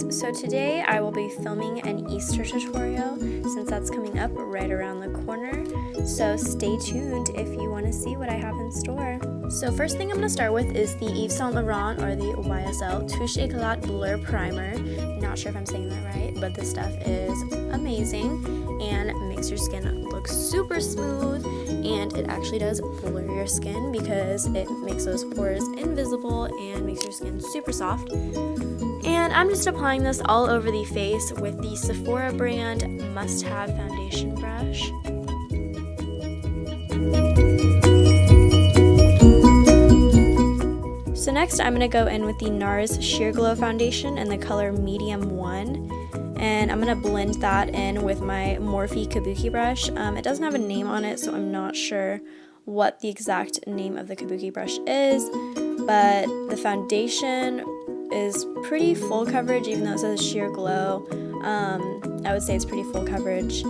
guys, so today I will be filming an Easter tutorial since that's coming up right around the corner, so stay tuned if you want to see what I have in store. So first thing I'm going to start with is the Yves Saint Laurent, or the YSL Touche Eclat Blur Primer. Not sure if I'm saying that right, but this stuff is amazing and makes your skin look super smooth, and it actually does blur your skin because it makes those pores invisible and makes your skin super soft. And I'm just applying this all over the face with the Sephora brand Must Have foundation brush. So next I'm going to go in with the NARS Sheer Glow foundation in the color Medium 1. And I'm going to blend that in with my Morphe Kabuki brush. It doesn't have a name on it, so I'm not sure what the exact name of the Kabuki brush is. But the foundation is pretty full coverage, even though it says Sheer Glow. I would say it's pretty full coverage,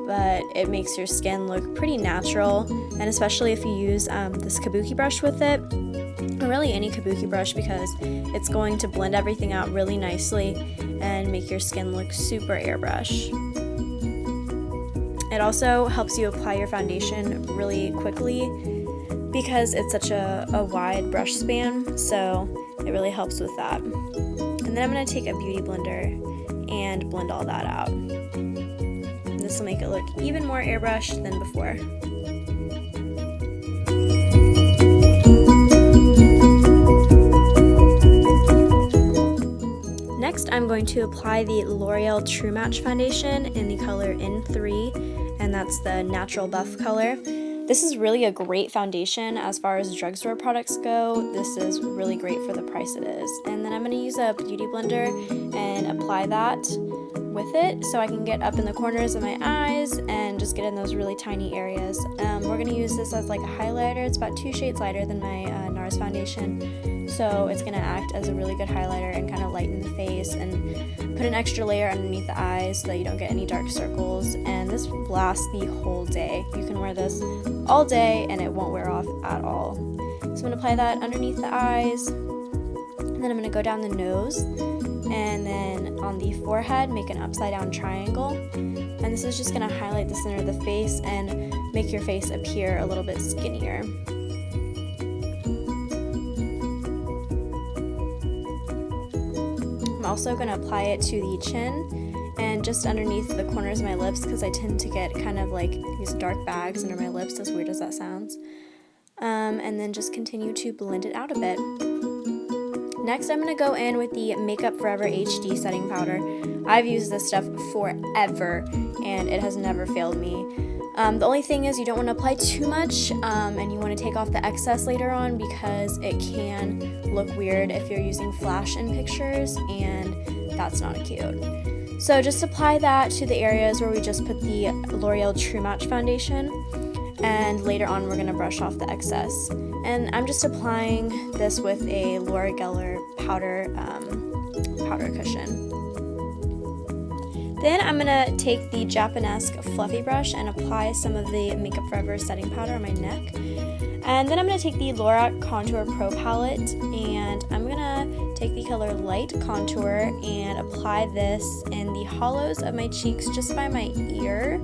but it makes your skin look pretty natural. And especially if you use this Kabuki brush with it, or really any Kabuki brush, because it's going to blend everything out really nicely and make your skin look super airbrush. It also helps you apply your foundation really quickly because it's such a wide brush span, so it really helps with that. And then I'm going to take a beauty blender and blend all that out. This will make it look even more airbrushed than before. Next, I'm going to apply the L'Oreal True Match foundation in the color N3, and that's the natural buff color. This is really a great foundation as far as drugstore products go. This is really great for the price it is. And then I'm going to use a beauty blender and apply that with it so I can get up in the corners of my eyes and just get in those really tiny areas. We're going to use this as like a highlighter. It's about 2 shades lighter than my NARS foundation, so it's going to act as a really good highlighter and kind of lighten the face and put an extra layer underneath the eyes so that you don't get any dark circles. And this lasts the whole day. You can wear this all day and it won't wear off at all. So I'm going to apply that underneath the eyes, and then I'm going to go down the nose, and then on the forehead make an upside down triangle. And this is just going to highlight the center of the face and make your face appear a little bit skinnier. I'm also going to apply it to the chin and just underneath the corners of my lips, because I tend to get kind of like these dark bags under my lips, as weird as that sounds. And then just continue to blend it out a bit. Next, I'm going to go in with the Makeup Forever HD setting powder. I've used this stuff forever and it has never failed me. The only thing is you don't want to apply too much, and you want to take off the excess later on because it can look weird if you're using flash in pictures, and that's not cute. So just apply that to the areas where we just put the L'Oreal True Match foundation, and later on we're going to brush off the excess. And I'm just applying this with a L'Oreal powder cushion. Then I'm going to take the Japanesque fluffy brush and apply some of the Makeup Forever setting powder on my neck. And then I'm going to take the LORAC Contour Pro palette, and I'm going to take the color Light Contour and apply this in the hollows of my cheeks just by my ear,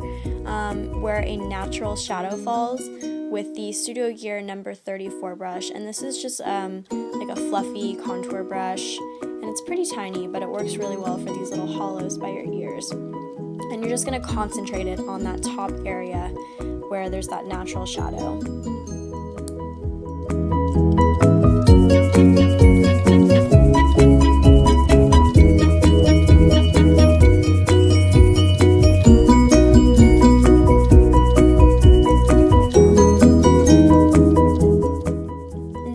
where a natural shadow falls, with the Studio Gear number 34 brush. And this is just like a fluffy contour brush, and it's pretty tiny, but it works really well for these little hollows by your ears. And you're just going to concentrate it on that top area where there's that natural shadow.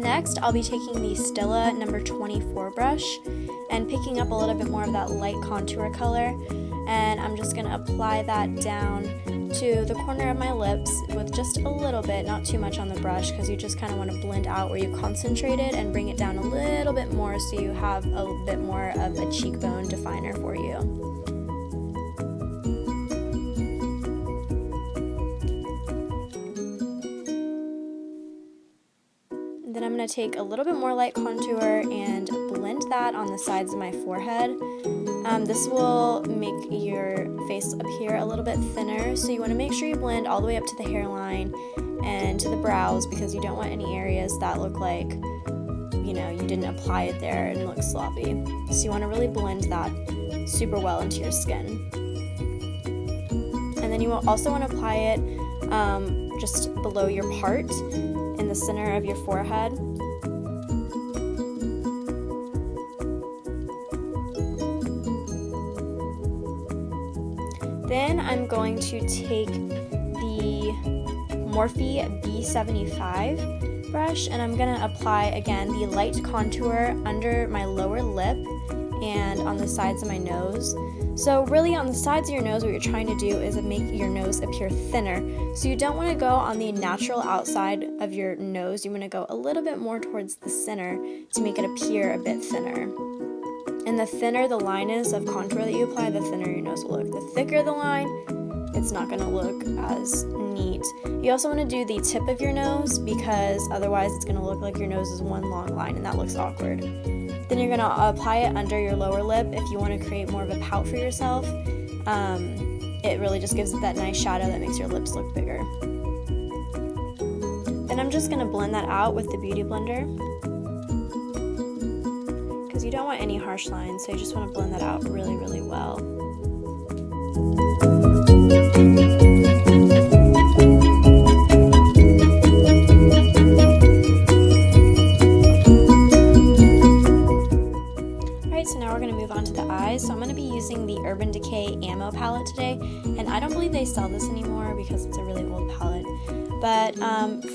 Next, I'll be taking the Stila number 24 brush and picking up a little bit more of that light contour color, and I'm just going to apply that down to the corner of my lips with just a little bit, not too much on the brush, because you just kind of want to blend out where you concentrated and bring it down a little bit more so you have a little bit more of a cheekbone definer for you. Then I'm going to take a little bit more light contour and blend that on the sides of my forehead. This will make your face appear a little bit thinner, so you want to make sure you blend all the way up to the hairline and to the brows, because you don't want any areas that look like, you know, you didn't apply it there and look sloppy. So you want to really blend that super well into your skin. And then you will also want to apply it just below your part in the center of your forehead. Then I'm going to take the Morphe B75 brush, and I'm going to apply again the light contour under my lower lip and on the sides of my nose. So really on the sides of your nose, what you're trying to do is make your nose appear thinner. So you don't want to go on the natural outside of your nose. You want to go a little bit more towards the center to make it appear a bit thinner. And the thinner the line is of contour that you apply, the thinner your nose will look. The thicker the line, it's not going to look as neat. You also want to do the tip of your nose, because otherwise it's going to look like your nose is one long line, and that looks awkward. Then you're going to apply it under your lower lip if you want to create more of a pout for yourself. It really just gives it that nice shadow that makes your lips look bigger. Then I'm just going to blend that out with the Beauty Blender, because you don't want any harsh lines, so you just want to blend that out really, really well. So now we're going to move on to the eyes. So I'm going to be using the Urban Decay Ammo palette today, and I don't believe they sell this anymore because it's a really old palette. But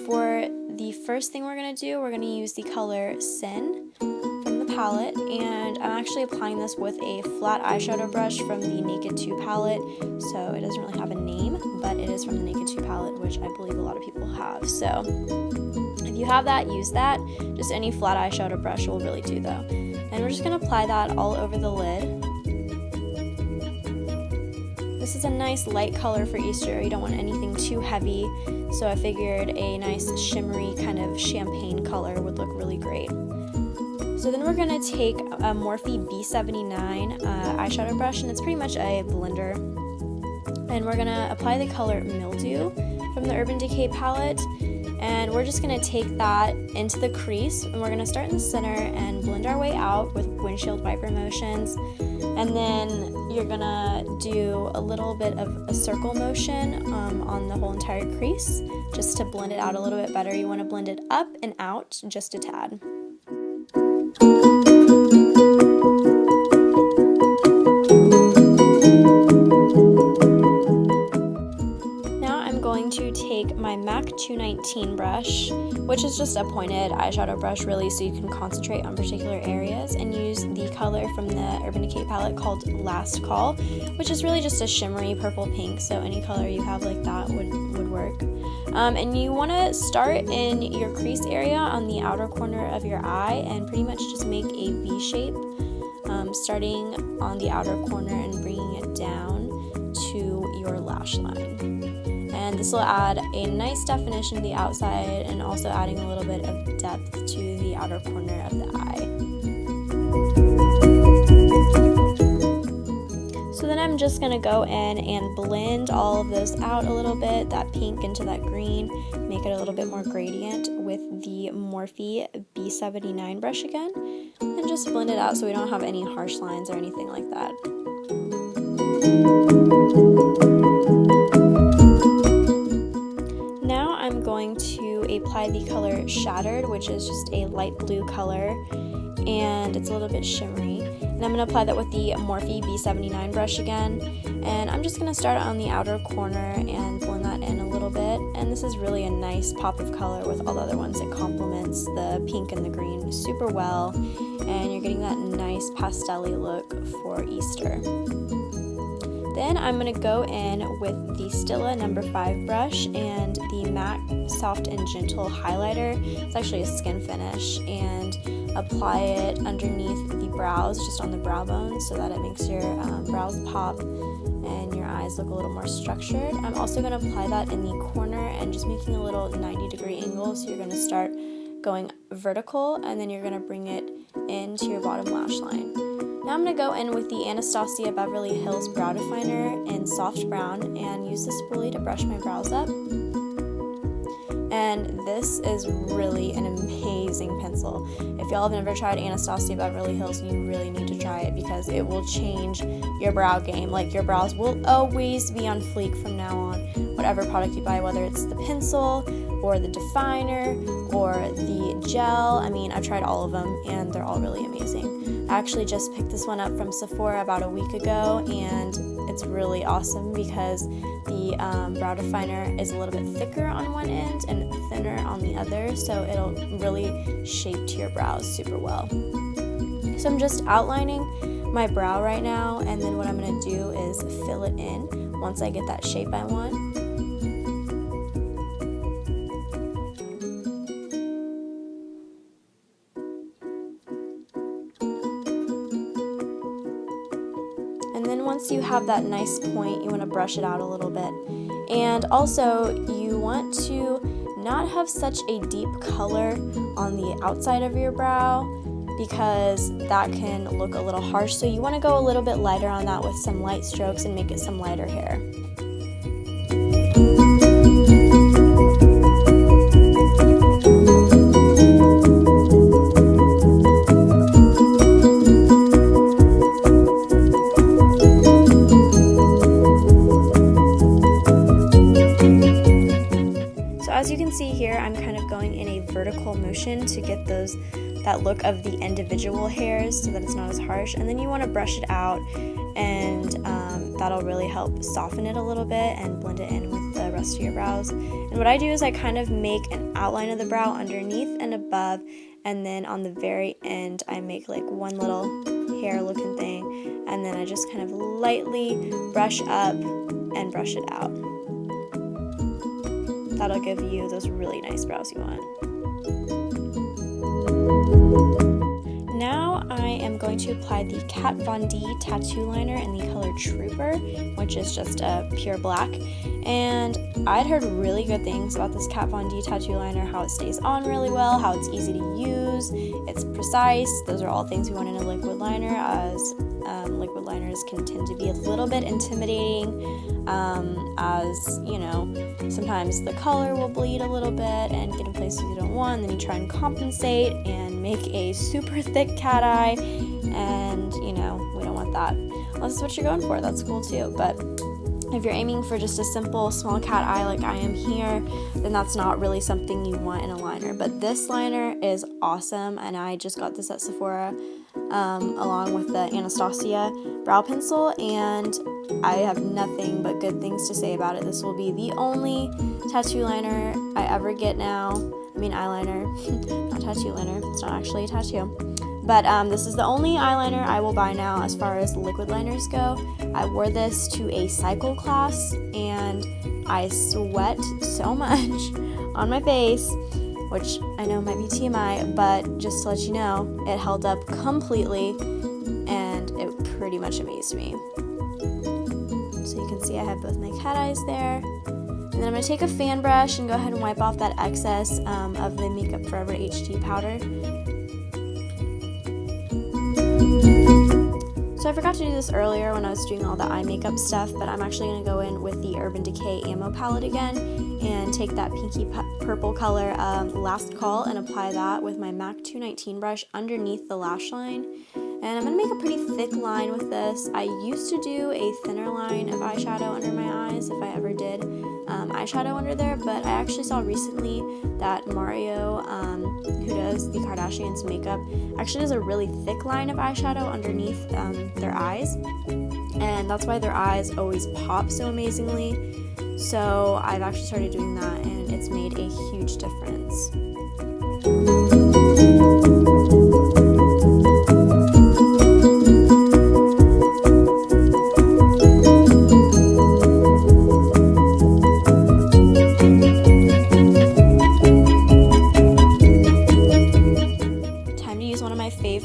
for the first thing we're going to do, we're going to use the color Sin from the palette, and I'm actually applying this with a flat eyeshadow brush from the Naked 2 palette. So it doesn't really have a name, but it is from the Naked 2 palette, which I believe a lot of people have. So if you have that, use that. Just any flat eyeshadow brush will really do though. And we're just going to apply that all over the lid. This is a nice light color for Easter. You don't want anything too heavy, so I figured a nice shimmery kind of champagne color would look really great. So then we're going to take a Morphe B79 eyeshadow brush, and it's pretty much a blender. And we're going to apply the color Mildew from the Urban Decay palette. And we're just going to take that into the crease, and we're going to start in the center and blend our way out with windshield wiper motions. And then you're going to do a little bit of a circle motion on the whole entire crease, just to blend it out a little bit better. You want to blend it up and out just a tad. To take my MAC 219 brush, which is just a pointed eyeshadow brush really, so you can concentrate on particular areas, and use the color from the Urban Decay palette called Last Call, which is really just a shimmery purple pink, so any color you have like that would work. And you want to start in your crease area on the outer corner of your eye and pretty much just make a V shape, starting on the outer corner and bringing it down to your lash line. And this will add a nice definition to the outside, and also adding a little bit of depth to the outer corner of the eye. So then I'm just going to go in and blend all of those out a little bit, that pink into that green, make it a little bit more gradient with the Morphe B79 brush again, and just blend it out so we don't have any harsh lines or anything like that. I'm going to apply the color Shattered, which is just a light blue color, and it's a little bit shimmery. And I'm going to apply that with the Morphe B79 brush again, and I'm just going to start on the outer corner and blend that in a little bit. And this is really a nice pop of color with all the other ones. It complements the pink and the green super well, and you're getting that nice pastel-y look for Easter. Then I'm going to go in with the Stila No. 5 brush and the MAC Soft and Gentle highlighter. It's actually a skin finish, and apply it underneath the brows, just on the brow bone, so that it makes your brows pop and your eyes look a little more structured. I'm also going to apply that in the corner and just making a little 90-degree angle, so you're going to start going vertical, and then you're going to bring it into your bottom lash line. Now I'm going to go in with the Anastasia Beverly Hills Brow Definer in soft brown and use the spoolie to brush my brows up. And this is really an amazing pencil. If y'all have never tried Anastasia Beverly Hills, you really need to try it because it will change your brow game. Like, your brows will always be on fleek from now on. Whatever product you buy, whether it's the pencil or the definer or the gel. I mean, I've tried all of them and they're all really amazing. I actually just picked this one up from Sephora about a week ago, and it's really awesome because the brow definer is a little bit thicker on one end and thinner on the other, so it'll really shape to your brows super well. So I'm just outlining my brow right now, and then what I'm going to do is fill it in once I get that shape I want. And then once you have that nice point, you want to brush it out a little bit. And also, you want to not have such a deep color on the outside of your brow because that can look a little harsh. So you want to go a little bit lighter on that with some light strokes and make it some lighter hair. As you can see here, I'm kind of going in a vertical motion to get that look of the individual hairs so that it's not as harsh, and then you want to brush it out, and that'll really help soften it a little bit and blend it in with the rest of your brows. And what I do is I kind of make an outline of the brow underneath and above, and then on the very end I make like one little hair looking thing, and then I just kind of lightly brush up and brush it out. That'll give you those really nice brows you want. Now I am going to apply the Kat Von D tattoo liner in the color Trooper, which is just a pure black. And I'd heard really good things about this Kat Von D tattoo liner, how it stays on really well, how it's easy to use, it's precise. Those are all things we want in a liquid liner, as liquid liners can tend to be a little bit intimidating, as you know, sometimes the color will bleed a little bit and get in places you don't want, and then you try and compensate and make a super thick cat eye, and you know, we don't want that. Unless it's what you're going for, that's cool too, but if you're aiming for just a simple small cat eye like I am here, then that's not really something you want in a liner. But this liner is awesome, and I just got this at Sephora along with the Anastasia brow pencil, and I have nothing but good things to say about it. This will be the only tattoo liner I ever get now. I mean eyeliner, not tattoo liner, it's not actually a tattoo. But this is the only eyeliner I will buy now as far as liquid liners go. I wore this to a cycle class and I sweat so much on my face, which I know might be TMI, but just to let you know, it held up completely and it pretty much amazed me. So you can see I have both my cat eyes there. And then I'm going to take a fan brush and go ahead and wipe off that excess of the Makeup Forever HD powder. So I forgot to do this earlier when I was doing all the eye makeup stuff, but I'm actually going to go in with the Urban Decay Ammo palette again and take that pinky purple color Last Call and apply that with my MAC 219 brush underneath the lash line. And I'm going to make a pretty thick line with this. I used to do a thinner line of eyeshadow under my eyes if I ever did eyeshadow under there, but I actually saw recently that Mario, who does the Kardashians makeup, actually does a really thick line of eyeshadow underneath their eyes, and that's why their eyes always pop so amazingly. So I've actually started doing that, and it's made a huge difference.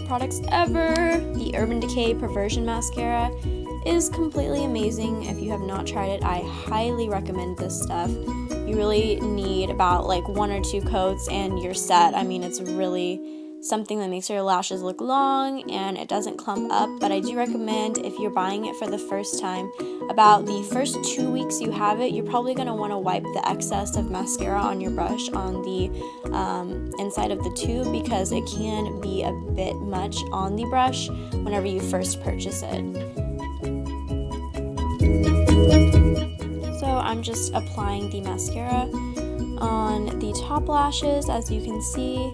Products ever. The Urban Decay Perversion Mascara is completely amazing. If you have not tried it, I highly recommend this stuff. You really need about like 1 or 2 coats and you're set. I mean, it's really something that makes your lashes look long and it doesn't clump up. But I do recommend, if you're buying it for the first time, about the first 2 weeks you have it, you're probably going to want to wipe the excess of mascara on your brush on the inside of the tube, because it can be a bit much on the brush whenever you first purchase it. So I'm just applying the mascara on the top lashes, as you can see.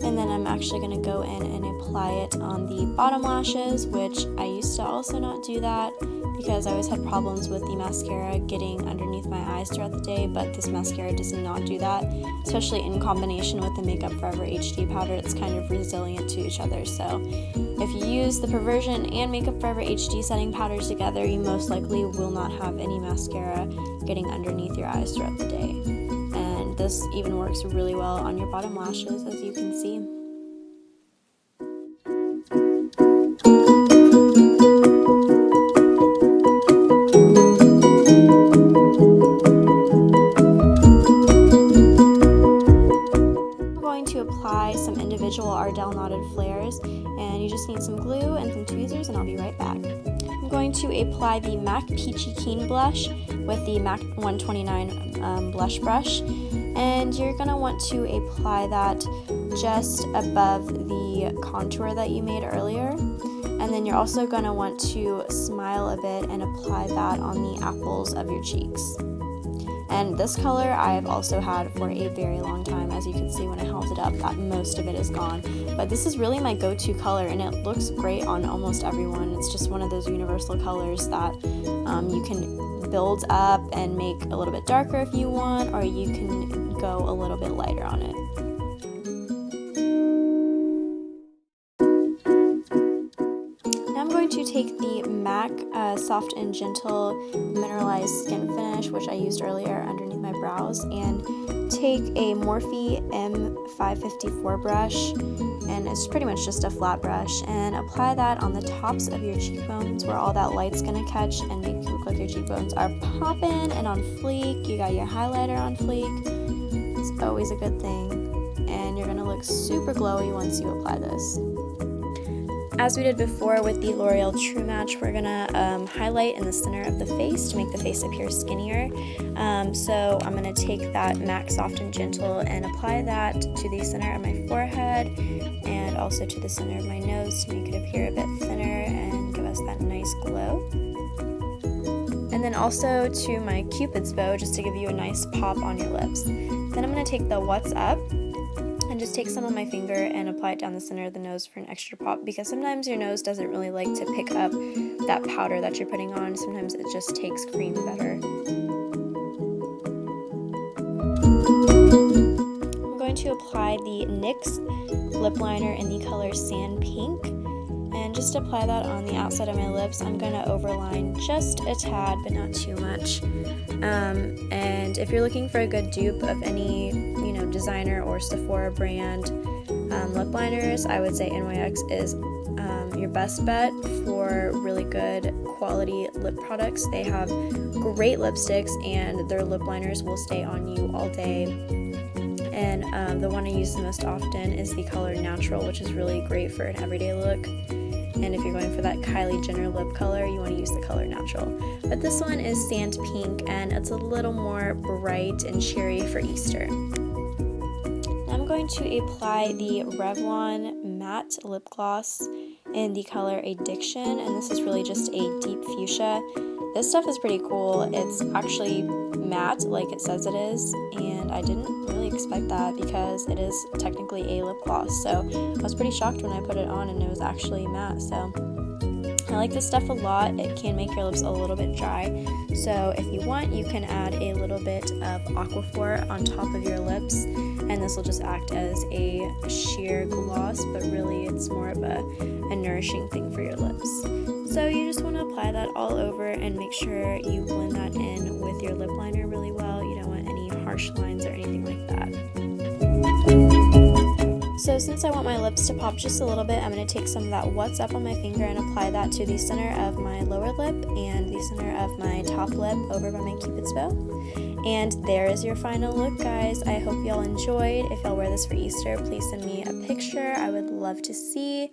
And then I'm actually going to go in and apply it on the bottom lashes, which I used to also not do that because I always had problems with the mascara getting underneath my eyes throughout the day, but this mascara does not do that, especially in combination with the Makeup Forever HD powder. It's kind of resilient to each other, so if you use the Perversion and Makeup Forever HD setting powders together, you most likely will not have any mascara getting underneath your eyes throughout the day. And this even works really well on your bottom lashes, as you can see. I'm going to apply some individual Ardell knotted flares, and you just need some glue and some tweezers, and I'll be right back. I'm going to apply the MAC Peachy Keen blush with the MAC 129 blush brush, and you're going to want to apply that just above the contour that you made earlier, and then you're also going to want to smile a bit and apply that on the apples of your cheeks. And this color I've also had for a very long time. As you can see when I held it up, that most of it is gone. But this is really my go-to color, and it looks great on almost everyone. It's just one of those universal colors that you can build up and make a little bit darker if you want, or you can go a little bit lighter on it. Now I'm going to take the MAC Soft and Gentle Mineralized Skin Finish, which I used earlier underneath my brows, and take a Morphe M554 brush, and it's pretty much just a flat brush, and apply that on the tops of your cheekbones where all that light's gonna catch and make you look like your cheekbones are popping and on fleek. You got your highlighter on fleek. It's always a good thing, and you're gonna look super glowy once you apply this. As we did before with the L'Oreal True Match, we're gonna highlight in the center of the face to make the face appear skinnier. So I'm gonna take that MAC Soft and Gentle and apply that to the center of my forehead and also to the center of my nose to make it appear a bit thinner and give us that nice glow. And then also to my Cupid's bow, just to give you a nice pop on your lips. Then I'm gonna take the What's Up and just take some on my finger and apply it down the center of the nose for an extra pop, because sometimes your nose doesn't really like to pick up that powder that you're putting on. Sometimes it just takes cream better. I'm going to apply the NYX lip liner in the color Sand Pink, and just apply that on the outside of my lips. I'm going to overline just a tad, but not too much. And if you're looking for a good dupe of any designer or Sephora brand lip liners, I would say NYX is your best bet for really good quality lip products. They have great lipsticks, and their lip liners will stay on you all day. And the one I use the most often is the color Natural, which is really great for an everyday look. And if you're going for that Kylie Jenner lip color, you want to use the color Natural. But this one is Sand Pink, and it's a little more bright and cheery for Easter. Now I'm going to apply the Revlon Matte Lip Gloss in the color Addiction, and this is really just a deep fuchsia. This stuff is pretty cool. It's actually matte like it says it is, and I didn't really expect that because it is technically a lip gloss. So I was pretty shocked when I put it on and it was actually matte. So I like this stuff a lot. It can make your lips a little bit dry. So if you want, you can add a little bit of Aquaphor on top of your lips, and this will just act as a sheer gloss, but really it's more of a nourishing thing for your lips. So you just want to apply that all over and make sure you blend that in with your lip liner really well. You don't want any harsh lines or anything like that. So So since I want my lips to pop just a little bit, I'm going to take some of that What's Up on my finger and apply that to the center of my lower lip and the center of my top lip over by my cupid's bow. And there is your final look, guys. I hope y'all enjoyed. If y'all wear this for Easter, please send me a picture. I would love to see.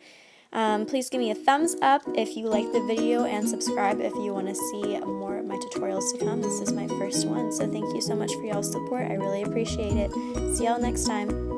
Please give me a thumbs up if you like the video and subscribe if you want to see more of my tutorials to come. This is my first one, so thank you so much for y'all's support. I really appreciate it. See y'all next time.